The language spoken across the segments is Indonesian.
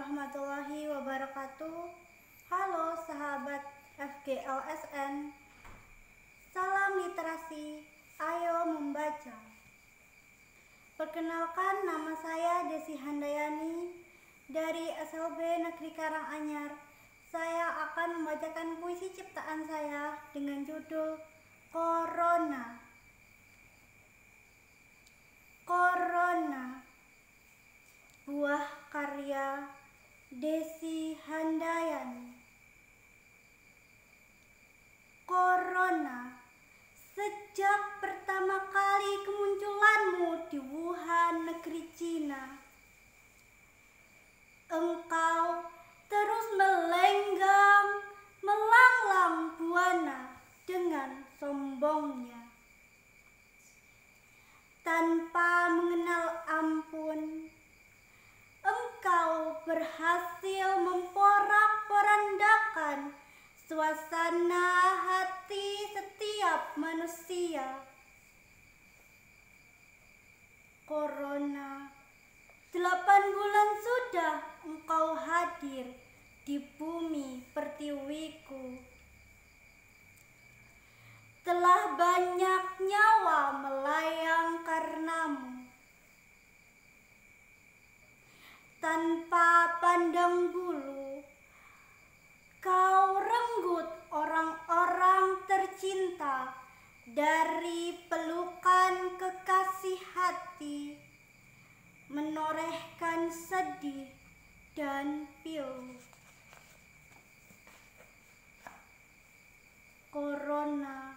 warahmatullahi wabarakatuh. Halo sahabat FGLSN. Salam literasi, ayo membaca. Perkenalkan, nama saya Desi Handayani dari SLB Negeri Karanganyar. Saya akan membacakan puisi ciptaan saya dengan judul Corona. Corona, buah karya Desi Handayani. Corona, sejak pertama kali kemunculanmu di Wuhan, negeri Cina, engkau terus melenggang, melanglang buana dengan sombongnya. Tanpa mengenal ampun, engkau berhasil memporak-porandakan suasana hati setiap manusia. Corona, 8 bulan sudah engkau hadir di bumi pertiwiku. Telah banyak nyawa melayang karenamu. Tanpa pandang bulu, kau renggut orang-orang tercinta dari pelukan kekasih hati, menorehkan sedih dan pilu. Corona,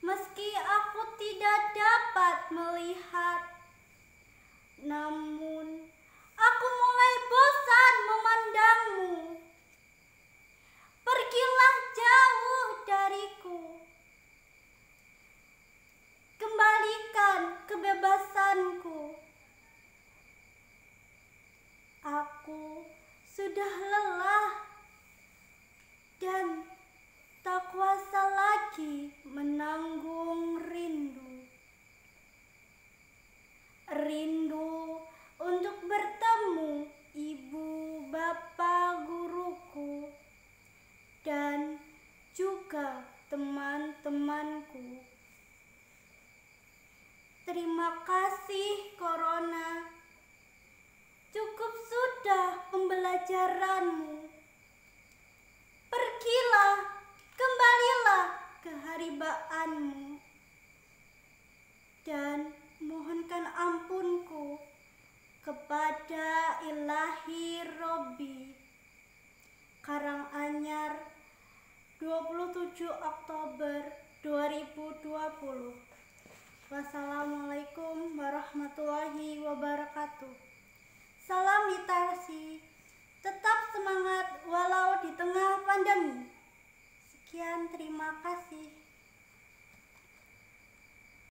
meski aku tidak dapat melihat, namun aku mulai bosan memandangmu. Pergilah jauh dariku. Kembalikan kebebasanku. Aku sudah lelah dan tak kuasa lagi menanggung rindu. Rindu untuk bertemu ibu, bapak, guruku, dan juga teman-temanku. Terima kasih Corona. Cukup sudah pembelajaranmu. Pergilah, kembalilah ke haribaanmu. Dan mohonkan ampunku kepada Ilahi Robbi. Karanganyar, 27 Oktober 2020. Wassalamualaikum warahmatullahi wabarakatuh. Salam literasi, tetap semangat walau di tengah pandemi. Sekian, terima kasih.